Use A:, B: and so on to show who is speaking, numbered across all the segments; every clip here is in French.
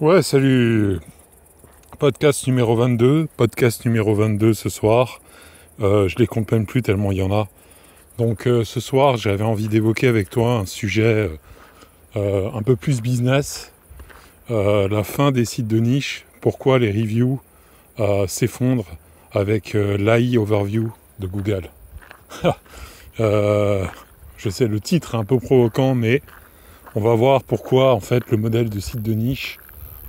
A: Ouais, salut. Podcast numéro 22 ce soir. Je les compte même plus tellement il y en a. Donc ce soir, j'avais envie d'évoquer avec toi un sujet un peu plus business. La fin des sites de niche. Pourquoi les reviews s'effondrent avec l'AI Overview de Google. Euh, je sais, le titre est un peu provoquant, mais on va voir pourquoi en fait le modèle de site de niche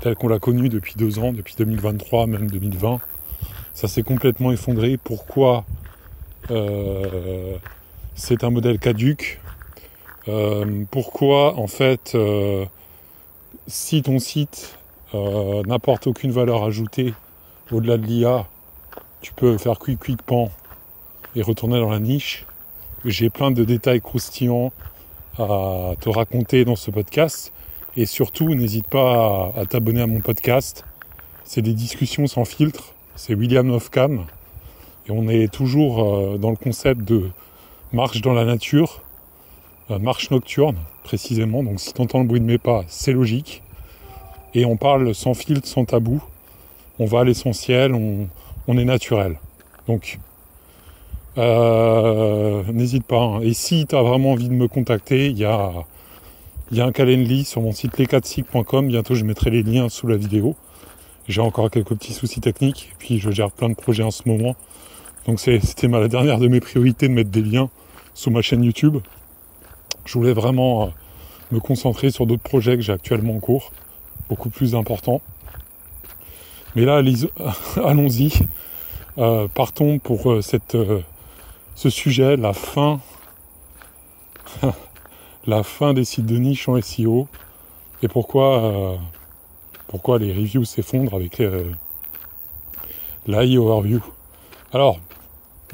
A: tel qu'on l'a connu depuis 2 ans, depuis 2023, même 2020, ça s'est complètement effondré. Pourquoi c'est un modèle caduc. Pourquoi en fait si ton site n'apporte aucune valeur ajoutée au-delà de l'IA, tu peux faire quick pan et retourner dans la niche. J'ai plein de détails croustillants à te raconter dans ce podcast. Et surtout, n'hésite pas à t'abonner à mon podcast. C'est des discussions sans filtre. C'est William Lofcam. Et on est toujours dans le concept de marche dans la nature, marche nocturne précisément. Donc si tu entends le bruit de mes pas, c'est logique. Et on parle sans filtre, sans tabou. On va à l'essentiel, on est naturel. Donc n'hésite pas. Hein. Et si tu as vraiment envie de me contacter, il y a un Calendly sur mon site les4sig.com. Bientôt, je mettrai les liens sous la vidéo. J'ai encore quelques petits soucis techniques. Et puis, je gère plein de projets en ce moment. Donc, c'était la dernière de mes priorités de mettre des liens sous ma chaîne YouTube. Je voulais vraiment me concentrer sur d'autres projets que j'ai actuellement en cours. Beaucoup plus importants. Mais là, allons-y. Partons pour ce sujet, la fin des sites de niche en SEO et pourquoi les reviews s'effondrent avec l'AI Overview. Alors,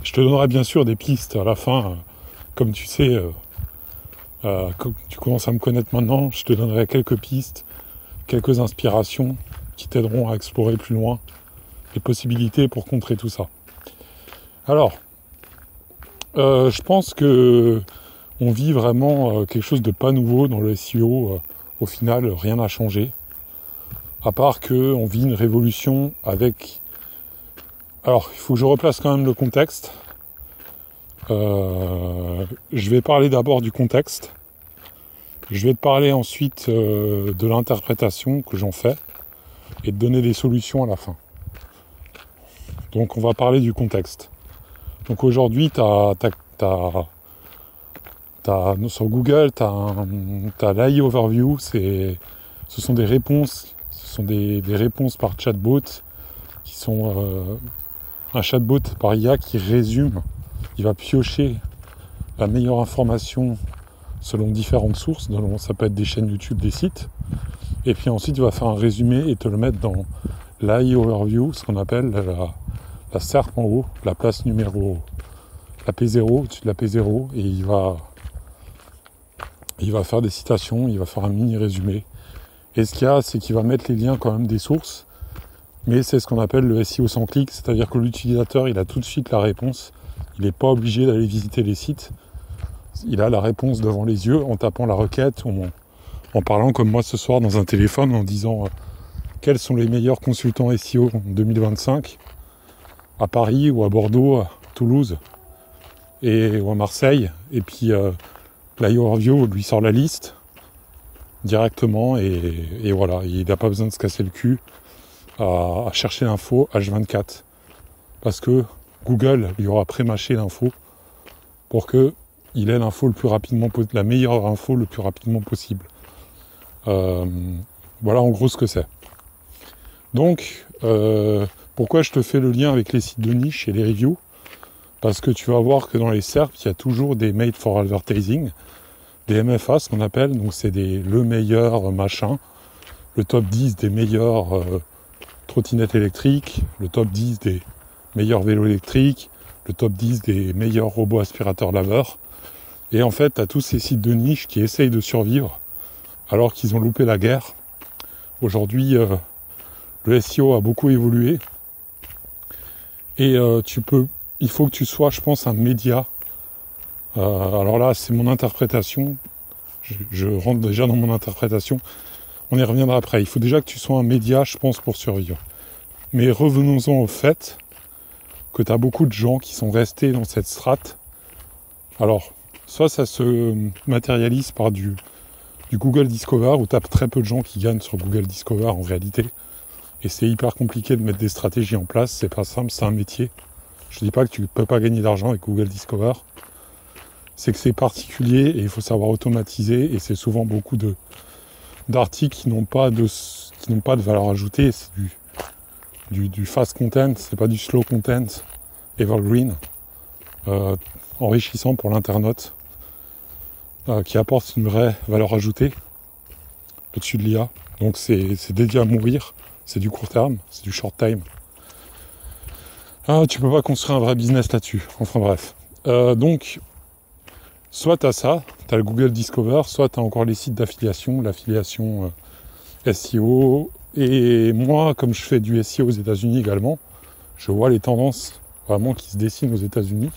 A: je te donnerai bien sûr des pistes à la fin, comme tu sais, comme tu commences à me connaître maintenant, je te donnerai quelques pistes, quelques inspirations qui t'aideront à explorer plus loin les possibilités pour contrer tout ça. Alors, je pense que on vit vraiment quelque chose de pas nouveau dans le SEO. Au final, rien n'a changé. À part qu'on vit une révolution avec... Alors, il faut que je replace quand même le contexte. Je vais parler d'abord du contexte. Je vais te parler ensuite de l'interprétation que j'en fais et te donner des solutions à la fin. Donc, on va parler du contexte. Donc, aujourd'hui, sur Google, t'as l'AI Overview, ce sont des réponses, des réponses par chatbot qui sont un chatbot par IA qui résume, il va piocher la meilleure information selon différentes sources, ça peut être des chaînes YouTube, des sites, et puis ensuite il va faire un résumé et te le mettre dans l'AI Overview, ce qu'on appelle la SERP en haut, la place numéro, la P0, au-dessus de la P0, et il va faire des citations, il va faire un mini résumé. Et ce qu'il y a, c'est qu'il va mettre les liens quand même des sources, mais c'est ce qu'on appelle le SEO sans clic, c'est-à-dire que l'utilisateur, il a tout de suite la réponse. Il n'est pas obligé d'aller visiter les sites. Il a la réponse devant les yeux en tapant la requête, en parlant comme moi ce soir dans un téléphone, en disant quels sont les meilleurs consultants SEO en 2025 à Paris ou à Bordeaux, à Toulouse ou à Marseille. Et puis l'AI Overview lui sort la liste directement et voilà, il n'a pas besoin de se casser le cul à chercher l'info H24 parce que Google lui aura pré-mâché l'info pour que il ait l'info le plus rapidement la meilleure info le plus rapidement possible. Voilà en gros ce que c'est. Donc pourquoi je te fais le lien avec les sites de niche et les reviews? Parce que tu vas voir que dans les SERP, il y a toujours des made for advertising, des MFA, ce qu'on appelle, donc c'est le meilleur machin, le top 10 des meilleures trottinettes électriques, le top 10 des meilleurs vélos électriques, le top 10 des meilleurs robots aspirateurs laveurs. Et en fait, tu as tous ces sites de niche qui essayent de survivre alors qu'ils ont loupé la guerre. Aujourd'hui, le SEO a beaucoup évolué et il faut que tu sois, je pense, un média. Alors là, c'est mon interprétation. Je rentre déjà dans mon interprétation. On y reviendra après. Il faut déjà que tu sois un média, je pense, pour survivre. Mais revenons-en au fait que tu as beaucoup de gens qui sont restés dans cette strate. Alors, soit ça se matérialise par du Google Discover, où tu as très peu de gens qui gagnent sur Google Discover en réalité. Et c'est hyper compliqué de mettre des stratégies en place. C'est pas simple, c'est un métier. Je dis pas que tu ne peux pas gagner d'argent avec Google Discover. C'est que c'est particulier et il faut savoir automatiser. Et c'est souvent beaucoup d'articles qui n'ont pas de valeur ajoutée. C'est du fast content, c'est pas du slow content, evergreen, enrichissant pour l'internaute, qui apporte une vraie valeur ajoutée au-dessus de l'IA. Donc c'est dédié à mourir, c'est du court terme, c'est du short time. Tu peux pas construire un vrai business là-dessus. Enfin bref. Donc, soit t'as ça, t'as le Google Discover, soit t'as encore les sites d'affiliation, l'affiliation SEO. Et moi, comme je fais du SEO aux États-Unis également, je vois les tendances vraiment qui se dessinent aux États-Unis.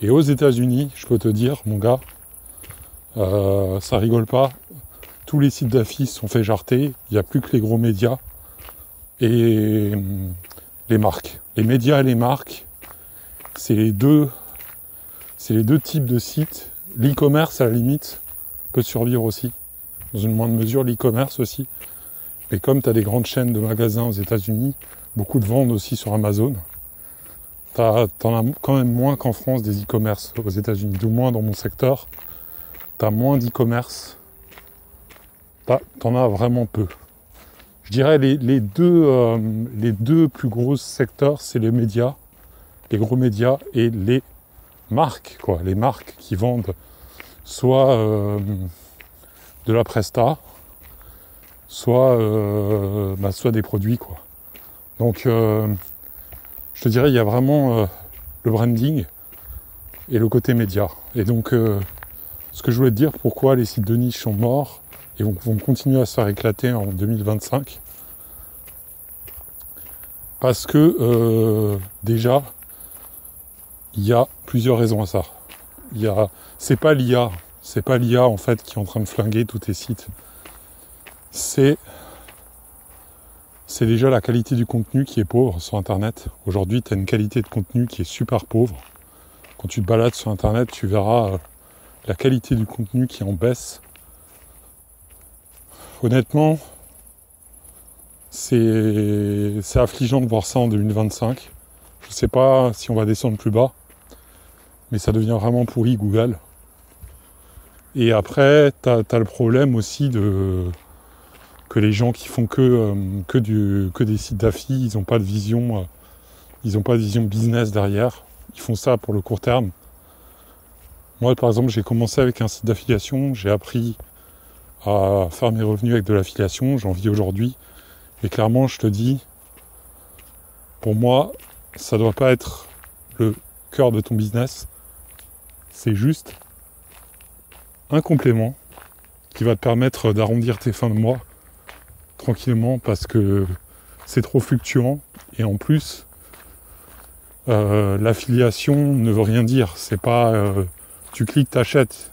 A: Et aux États-Unis, je peux te dire, mon gars, ça rigole pas. Tous les sites d'affiches sont faits jarter. Il n'y a plus que les gros médias et les marques. Les médias et les marques, c'est les deux types de sites. L'e-commerce, à la limite, peut survivre aussi. Dans une moindre mesure, l'e-commerce aussi. Mais comme tu as des grandes chaînes de magasins aux États-Unis, beaucoup de ventes aussi sur Amazon, t'en as quand même moins qu'en France des e-commerce aux États-Unis. Du moins dans mon secteur, t'as moins d'e-commerce. T'en as vraiment peu. Je dirais les deux plus gros secteurs, c'est les médias, les gros médias et les marques, quoi. Les marques qui vendent soit de la presta, soit des produits, quoi. Donc je te dirais, il y a vraiment le branding et le côté média. Et donc ce que je voulais te dire, pourquoi les sites de niche sont morts et vont continuer à se faire éclater en 2025, parce que déjà il y a plusieurs raisons à ça. C'est pas l'IA en fait qui est en train de flinguer tous tes sites. C'est déjà la qualité du contenu qui est pauvre sur Internet. Aujourd'hui, tu as une qualité de contenu qui est super pauvre. Quand tu te balades sur Internet, tu verras la qualité du contenu qui est en baisse. Honnêtement, c'est affligeant de voir ça en 2025. Je ne sais pas si on va descendre plus bas, mais ça devient vraiment pourri, Google. Et après, tu as le problème aussi que les gens qui font que des sites d'affi, ils n'ont pas de vision, business derrière. Ils font ça pour le court terme. Moi, par exemple, j'ai commencé avec un site d'affiliation, j'ai appris à faire mes revenus avec de l'affiliation, j'en vis aujourd'hui. Et clairement, je te dis, pour moi, ça doit pas être le cœur de ton business. C'est juste un complément qui va te permettre d'arrondir tes fins de mois tranquillement, parce que c'est trop fluctuant. Et en plus, l'affiliation ne veut rien dire. C'est pas tu cliques, t'achètes.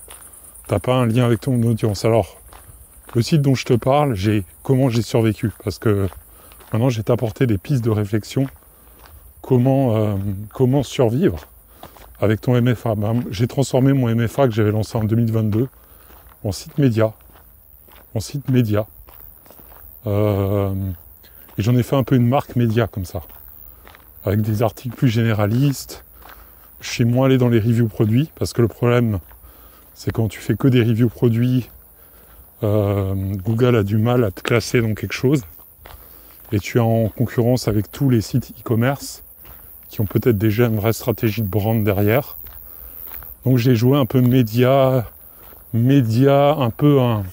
A: T'as pas un lien avec ton audience. Alors, le site dont je te parle, comment j'ai survécu, parce que maintenant j'ai apporté des pistes de réflexion. Comment survivre avec ton MFA. J'ai transformé mon MFA que j'avais lancé en 2022 en site média. Et j'en ai fait un peu une marque média comme ça, avec des articles plus généralistes. Je suis moins allé dans les reviews produits, parce que le problème, c'est quand tu fais que des reviews produits, Google a du mal à te classer dans quelque chose, et tu es en concurrence avec tous les sites e-commerce qui ont peut-être déjà une vraie stratégie de brand derrière. Donc j'ai joué un peu média, un peu un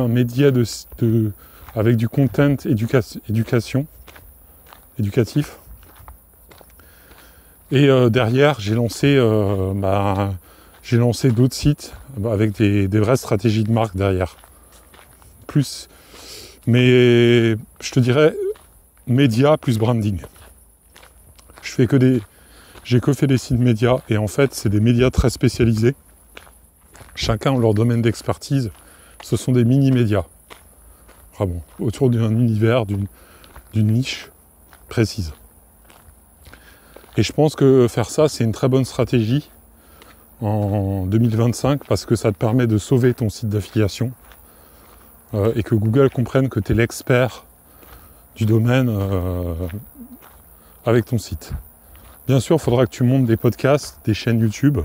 A: média avec du content éducatif. Et derrière, j'ai lancé d'autres sites avec des vraies stratégies de marque derrière. Mais je te dirais média plus branding. J'ai que fait des sites médias, et en fait, c'est des médias très spécialisés. Chacun a leur domaine d'expertise. Ce sont des mini-médias. Vraiment, autour d'un univers, d'une niche précise. Et je pense que faire ça, c'est une très bonne stratégie en 2025 parce que ça te permet de sauver ton site d'affiliation et que Google comprenne que tu es l'expert du domaine avec ton site. Bien sûr, il faudra que tu montes des podcasts, des chaînes YouTube,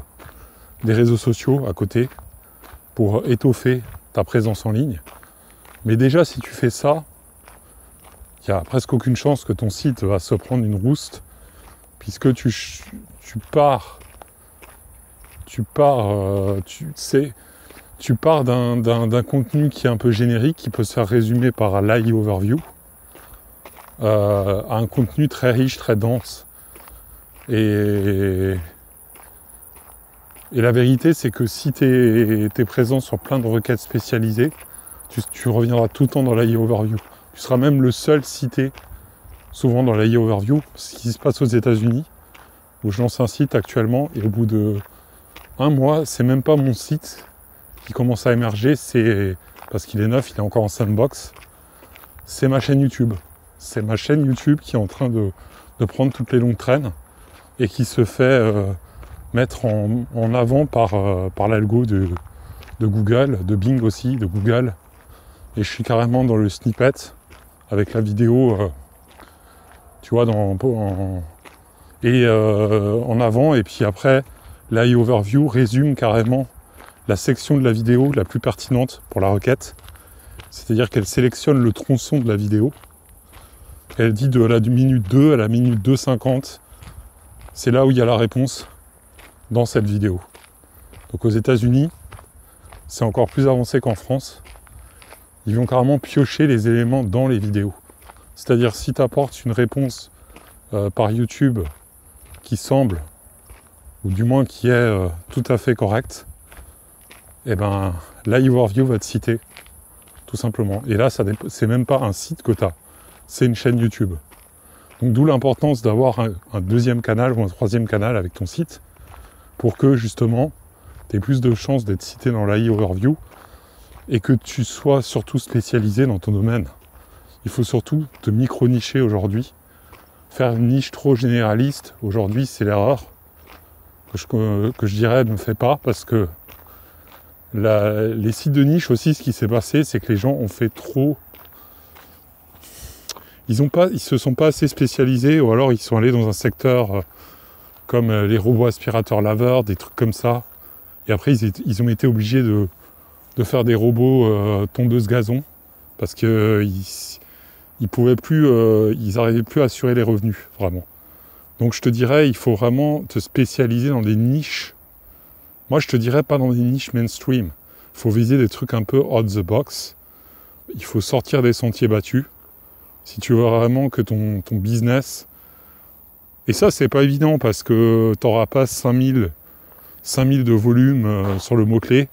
A: des réseaux sociaux à côté pour étoffer ta présence en ligne. Mais déjà, si tu fais ça, il n'y a presque aucune chance que ton site va se prendre une rouste puisque tu pars d'un contenu qui est un peu générique, qui peut se faire résumer par l'AI Overview, à un contenu très riche, très dense. Et la vérité, c'est que si tu es présent sur plein de requêtes spécialisées, tu reviendras tout le temps dans l'AI Overview. Tu seras même le seul cité souvent dans l'AI Overview. Ce qui se passe aux États-Unis, où je lance un site actuellement, et au bout de un mois, c'est même pas mon site qui commence à émerger, c'est parce qu'il est neuf, il est encore en sandbox. C'est ma chaîne YouTube. C'est ma chaîne YouTube qui est en train de prendre toutes les longues traînes et qui se fait mettre en avant par l'algo de Google, de Bing aussi, de Google. Et je suis carrément dans le snippet avec la vidéo, tu vois, en avant. Et puis après, l'AI Overview résume carrément la section de la vidéo la plus pertinente pour la requête. C'est-à-dire qu'elle sélectionne le tronçon de la vidéo. Elle dit de la minute 2 à la minute 2,50, c'est là où il y a la réponse dans cette vidéo. Donc aux États-Unis, c'est encore plus avancé qu'en France. Ils vont carrément piocher les éléments dans les vidéos. C'est-à-dire si tu apportes une réponse par YouTube qui semble, ou du moins qui est tout à fait correcte, et ben l'AI Overview va te citer, tout simplement. Et là, c'est même pas un site que tu as, c'est une chaîne YouTube. Donc d'où l'importance d'avoir un deuxième canal ou un troisième canal avec ton site, pour que justement, tu aies plus de chances d'être cité dans l'AI Overview, et que tu sois surtout spécialisé dans ton domaine. Il faut surtout te micro-nicher aujourd'hui. Faire une niche trop généraliste, aujourd'hui, c'est l'erreur que je dirais ne fais pas, parce que les sites de niche aussi, ce qui s'est passé, c'est que les gens ont fait trop... Ils se sont pas assez spécialisés, ou alors ils sont allés dans un secteur comme les robots aspirateurs laveurs, des trucs comme ça. Et après, ils ont été obligés de faire des robots tondeuses gazon, parce que ils pouvaient plus, ils n'arrivaient plus à assurer les revenus, vraiment. Donc je te dirais, il faut vraiment te spécialiser dans des niches. Moi, je te dirais pas dans des niches mainstream. Il faut viser des trucs un peu out the box. Il faut sortir des sentiers battus. Si tu veux vraiment que ton business... Et ça, c'est pas évident, parce que tu n'auras pas 5000 de volume sur le mot-clé.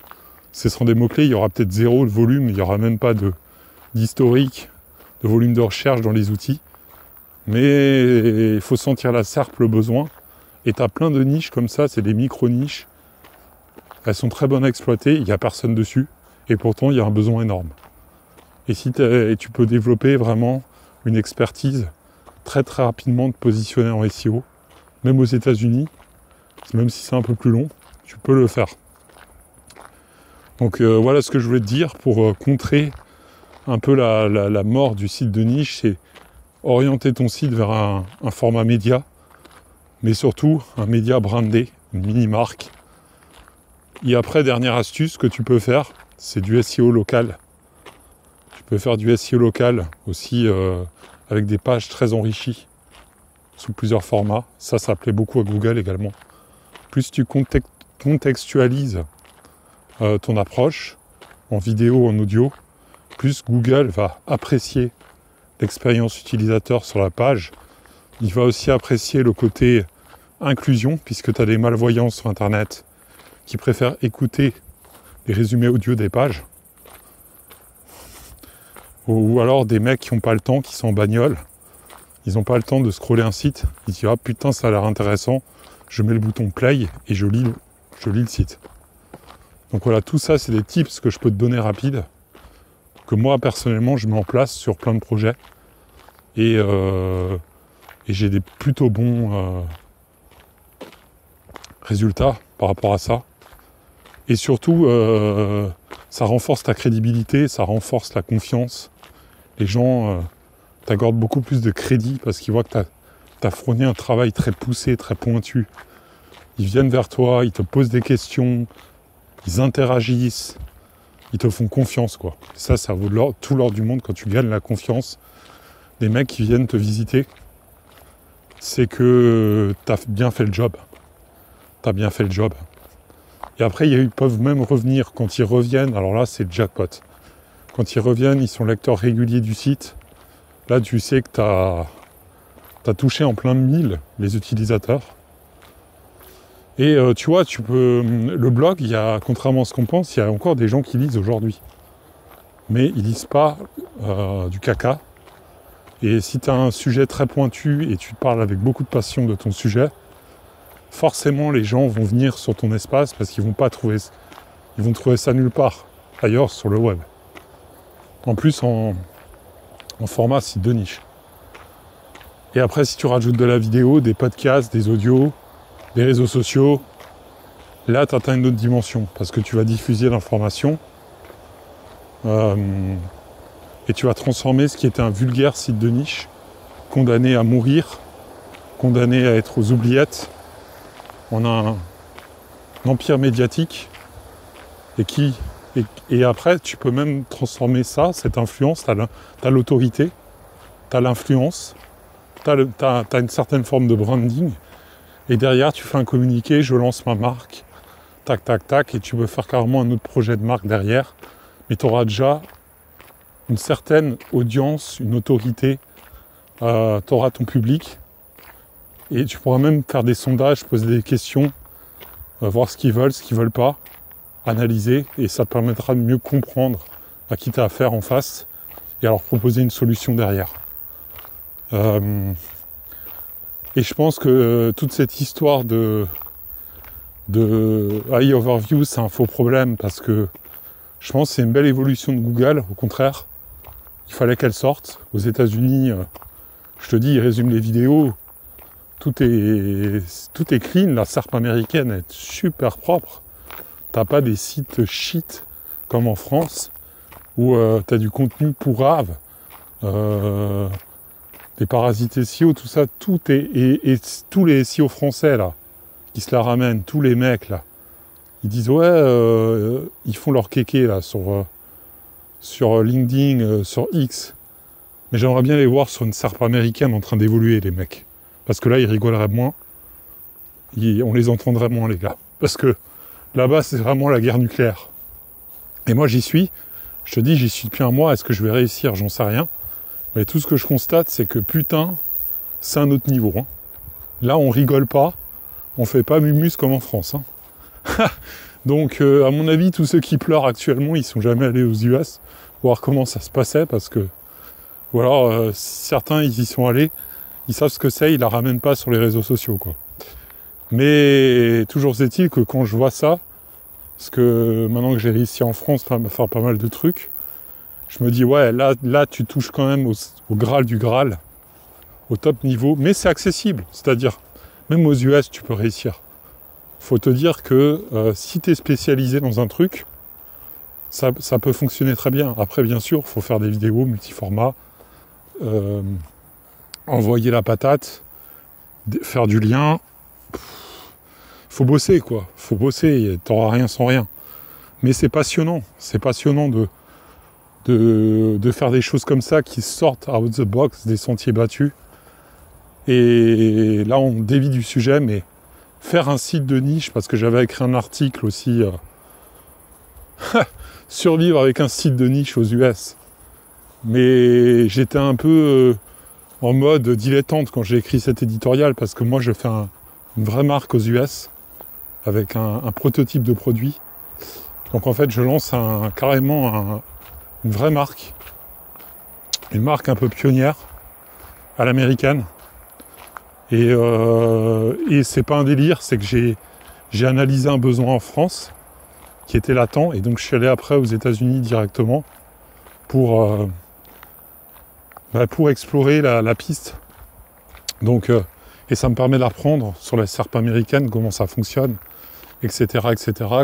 A: Ce seront des mots-clés, il y aura peut-être 0 de volume, il n'y aura même pas d'historique, de volume de recherche dans les outils. Mais il faut sentir la serpe, le besoin. Et tu as plein de niches comme ça, c'est des micro-niches. Elles sont très bonnes à exploiter, il n'y a personne dessus. Et pourtant, il y a un besoin énorme. Et tu peux développer vraiment une expertise très très rapidement, te positionner en SEO. Même aux États-Unis, même si c'est un peu plus long, tu peux le faire. Donc voilà ce que je voulais te dire pour contrer un peu la mort du site de niche, c'est orienter ton site vers un format média, mais surtout un média brandé, une mini-marque. Et après, dernière astuce que tu peux faire, c'est du SEO local. Tu peux faire du SEO local aussi avec des pages très enrichies, sous plusieurs formats. Ça plaît beaucoup à Google également. Plus tu contextualises ton approche, en vidéo, en audio, plus Google va apprécier l'expérience utilisateur sur la page. Il va aussi apprécier le côté inclusion, puisque tu as des malvoyants sur Internet qui préfèrent écouter les résumés audio des pages. Ou alors des mecs qui n'ont pas le temps, qui sont en bagnole. Ils n'ont pas le temps de scroller un site. Ils disent « Ah putain, ça a l'air intéressant. » Je mets le bouton play et je lis le site. Donc voilà, tout ça, c'est des tips que je peux te donner rapides que moi personnellement je mets en place sur plein de projets et j'ai des plutôt bons résultats par rapport à ça. Et surtout, ça renforce ta crédibilité, ça renforce la confiance. Les gens t'accordent beaucoup plus de crédit parce qu'ils voient que t'as fourni un travail très poussé, très pointu. Ils viennent vers toi, ils te posent des questions, ils interagissent, ils te font confiance, quoi. Ça vaut tout l'or du monde quand tu gagnes la confiance des mecs qui viennent te visiter. C'est que t'as bien fait le job. T'as bien fait le job. Et après, ils peuvent même revenir. Quand ils reviennent, alors là, c'est le jackpot. Quand ils reviennent, ils sont lecteurs réguliers du site. Là, tu sais que t'as touché en plein 1000 les utilisateurs. Et tu vois, le blog, contrairement à ce qu'on pense, il y a encore des gens qui lisent aujourd'hui. Mais ils lisent pas du caca. Et si tu as un sujet très pointu et tu parles avec beaucoup de passion de ton sujet, forcément les gens vont venir sur ton espace parce qu'ils vont trouver ça nulle part ailleurs sur le web. En plus en format site de niche. Et après, si tu rajoutes de la vidéo, des podcasts, des audios, des réseaux sociaux, là tu atteins une autre dimension parce que tu vas diffuser l'information et tu vas transformer ce qui était un vulgaire site de niche, condamné à mourir, condamné à être aux oubliettes, en un empire médiatique et après tu peux même transformer ça, cette influence, t'as l'autorité, t'as l'influence, t'as une certaine forme de branding et derrière tu fais un communiqué, je lance ma marque, tac tac tac, et tu peux faire carrément un autre projet de marque derrière, mais tu auras déjà une certaine audience, une autorité, tu auras ton public et tu pourras même faire des sondages, poser des questions, voir ce qu'ils veulent pas, analyser, et ça te permettra de mieux comprendre à qui tu as affaire en face et à leur proposer une solution derrière. Et je pense que toute cette histoire de AI Overview, c'est un faux problème parce que je pense que c'est une belle évolution de Google, au contraire. Il fallait qu'elle sorte. Aux États-Unis, je te dis, ils résument les vidéos. Tout est clean. La SERP américaine est super propre. T'as pas des sites shit comme en France où t'as du contenu pourrave, des parasites SEO, tout ça, tout est et tous les SEO français là, qui se la ramènent, tous les mecs là, ils disent ouais, ils font leur kéké là sur LinkedIn, sur X. Mais j'aimerais bien les voir sur une SERP américaine en train d'évoluer, les mecs. Parce que là, ils rigoleraient moins. On les entendrait moins, les gars. Parce que là-bas, c'est vraiment la guerre nucléaire. Et moi, j'y suis. Je te dis, j'y suis depuis un mois. Est-ce que je vais réussir? J'en sais rien. Mais tout ce que je constate, c'est que putain, c'est un autre niveau. Hein. Là, on rigole pas. On fait pas mumus comme en France. Hein. Donc, à mon avis, tous ceux qui pleurent actuellement, ils sont jamais allés aux US voir comment ça se passait, parce que, ou alors, certains, ils y sont allés, ils savent ce que c'est, ils la ramènent pas sur les réseaux sociaux, quoi. Mais toujours est-il que quand je vois ça, parce que maintenant que j'ai réussi en France à faire pas mal de trucs, je me dis, ouais, là, tu touches quand même au Graal du Graal, au top niveau, mais c'est accessible, c'est-à-dire, même aux US, tu peux réussir. Faut te dire que si tu es spécialisé dans un truc, ça peut fonctionner très bien. Après, bien sûr, il faut faire des vidéos multiformat, envoyer la patate, faire du lien. Faut bosser, quoi. Faut bosser, t'auras rien sans rien. Mais c'est passionnant. C'est passionnant de faire des choses comme ça qui sortent out the box, des sentiers battus. Et là, on dévie du sujet, mais faire un site de niche, parce que j'avais écrit un article aussi, survivre avec un site de niche aux US. Mais j'étais un peu en mode dilettante quand j'ai écrit cet éditorial, parce que moi je fais une vraie marque aux US, avec un prototype de produit. Donc en fait je lance carrément une vraie marque, une marque un peu pionnière, à l'américaine. Et c'est pas un délire, c'est que j'ai analysé un besoin en France qui était latent, et donc je suis allé après aux États-Unis directement pour explorer la piste. Donc, et ça me permet d'apprendre sur la SERP américaine comment ça fonctionne, etc.,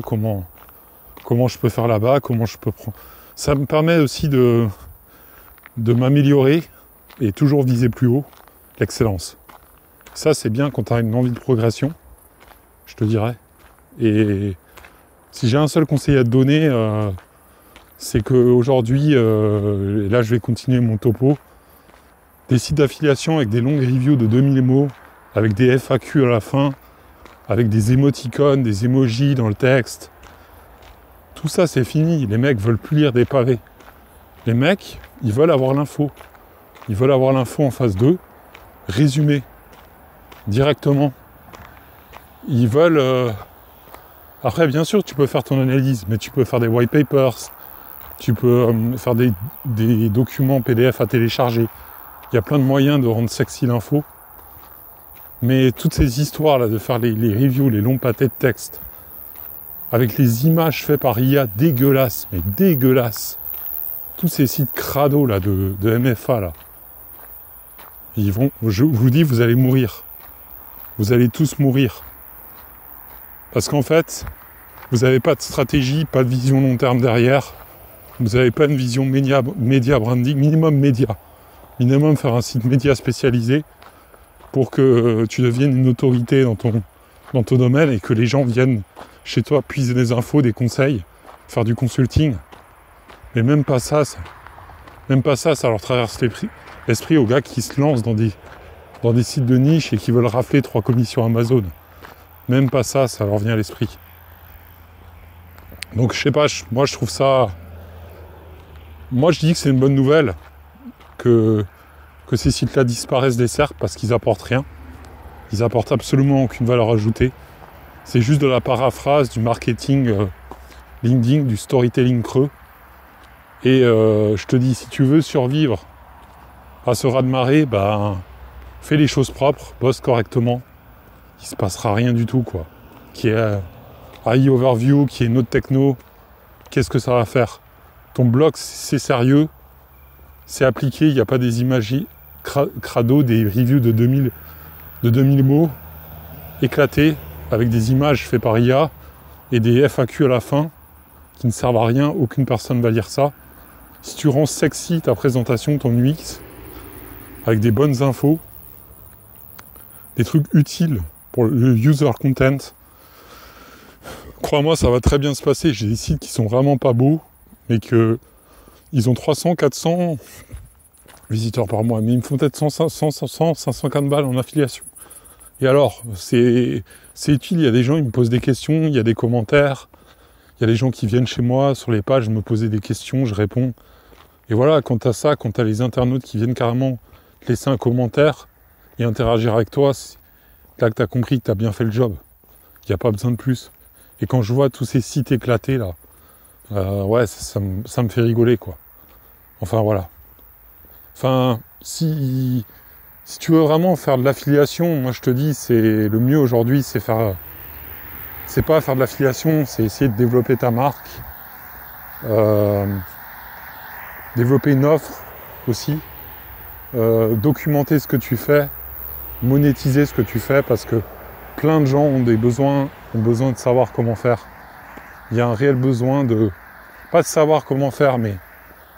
A: comment je peux faire là-bas, comment je peux prendre. Ça me permet aussi de m'améliorer et toujours viser plus haut, l'excellence. Ça, c'est bien quand tu as une envie de progression, je te dirais. Et si j'ai un seul conseil à te donner, c'est qu'aujourd'hui, et là je vais continuer mon topo, des sites d'affiliation avec des longues reviews de 2000 mots, avec des FAQ à la fin, avec des émoticônes, des emojis dans le texte. Tout ça, c'est fini. Les mecs veulent plus lire des pavés. Les mecs, ils veulent avoir l'info. Ils veulent avoir l'info en face d'eux, résumé, directement. Ils veulent... Après, bien sûr, tu peux faire ton analyse, mais tu peux faire des white papers, tu peux faire des documents PDF à télécharger. Il y a plein de moyens de rendre sexy l'info. Mais toutes ces histoires-là, de faire les reviews, les longs pâtés de texte, avec les images faites par IA dégueulasses, mais dégueulasses. Tous ces sites crado là, de MFA, là, je vous dis, vous allez mourir. Vous allez tous mourir. Parce qu'en fait, vous n'avez pas de stratégie, pas de vision long terme derrière. Vous n'avez pas une vision média branding, minimum média. Minimum faire un site média spécialisé pour que tu deviennes une autorité dans ton domaine et que les gens viennent chez toi puiser des infos, des conseils, faire du consulting. Mais même pas ça leur traverse l'esprit aux gars qui se lancent dans des sites de niche et qui veulent rafler 3 commissions Amazon. Même pas ça leur vient à l'esprit. Donc je sais pas, moi je trouve ça... Moi je dis que c'est une bonne nouvelle que ces sites-là disparaissent des SERP parce qu'ils apportent rien. Ils apportent absolument aucune valeur ajoutée. C'est juste de la paraphrase, du marketing LinkedIn, du storytelling creux. Et je te dis, si tu veux survivre à ce raz-de-marée, fais les choses propres, bosse correctement. Il se passera rien du tout, quoi. Qui est AI Overview, qui est notre techno, qu'est-ce que ça va faire? Ton blog, c'est sérieux, c'est appliqué, il n'y a pas des images crado, des reviews de 2000 mots éclatés, avec des images faites par IA, et des FAQ à la fin, qui ne servent à rien, aucune personne ne va lire ça. Si tu rends sexy ta présentation, ton UX, avec des bonnes infos, des trucs utiles pour le user content, crois-moi, ça va très bien se passer. J'ai des sites qui sont vraiment pas beaux, mais ils ont 300, 400 visiteurs par mois, mais ils me font peut-être 550 balles en affiliation. Et alors, c'est utile, il y a des gens, ils me posent des questions, il y a des commentaires, il y a des gens qui viennent chez moi sur les pages me poser des questions, je réponds. Et voilà, quand t'as ça, quand t'as les internautes qui viennent carrément te laisser un commentaire et interagir avec toi, c'est là que t'as compris que t'as bien fait le job. Il n'y a pas besoin de plus. Et quand je vois tous ces sites éclatés là, ouais, ça me fait rigoler, quoi. Enfin voilà. Enfin, si tu veux vraiment faire de l'affiliation, moi je te dis, c'est le mieux aujourd'hui, c'est pas faire de l'affiliation, c'est essayer de développer ta marque, développer une offre aussi, documenter ce que tu fais, monétiser ce que tu fais, parce que plein de gens ont besoin de savoir comment faire. Il y a un réel besoin pas de savoir comment faire, mais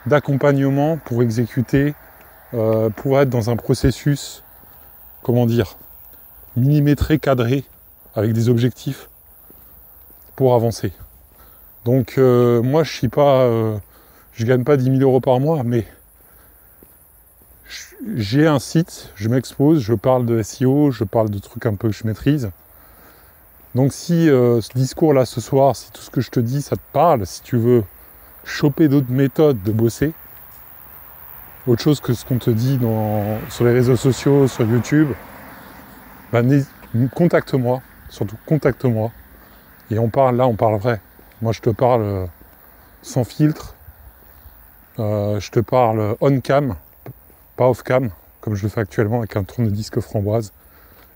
A: d'accompagnement pour exécuter, pour être dans un processus, millimétré, cadré, avec des objectifs pour avancer. Donc moi je gagne pas 10 000 € par mois, mais j'ai un site, je m'expose, je parle de SEO, je parle de trucs un peu que je maîtrise. Donc si ce discours-là ce soir, si tout ce que je te dis ça te parle, si tu veux choper d'autres méthodes de bosser, autre chose que ce qu'on te dit sur les réseaux sociaux, sur YouTube, contacte-moi, surtout contacte-moi, et on parle vrai. Moi je te parle sans filtre, je te parle on-cam, pas off-cam, comme je le fais actuellement avec un tourne-disque framboise.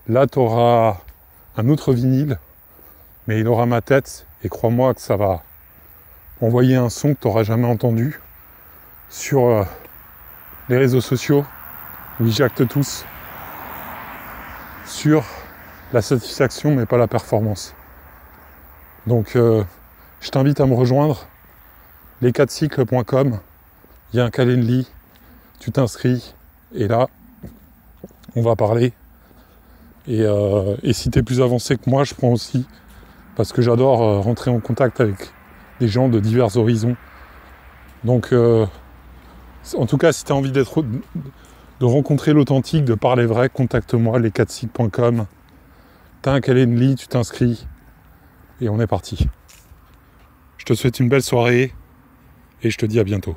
A: Là tu auras un autre vinyle, mais il aura ma tête, et crois-moi que ça va envoyer un son que tu n'auras jamais entendu, sur les réseaux sociaux où ils jactent tous sur la satisfaction mais pas la performance. Donc je t'invite à me rejoindre, les4cycles.com, il y a un Calendly, tu t'inscris et là on va parler. Et si tu es plus avancé que moi, je prends aussi, parce que j'adore rentrer en contact avec des gens de divers horizons. Donc en tout cas, si tu as envie de rencontrer l'authentique, de parler vrai, contacte-moi, les4cycles.com. T'as un Calendly, tu t'inscris et on est parti. Je te souhaite une belle soirée et je te dis à bientôt.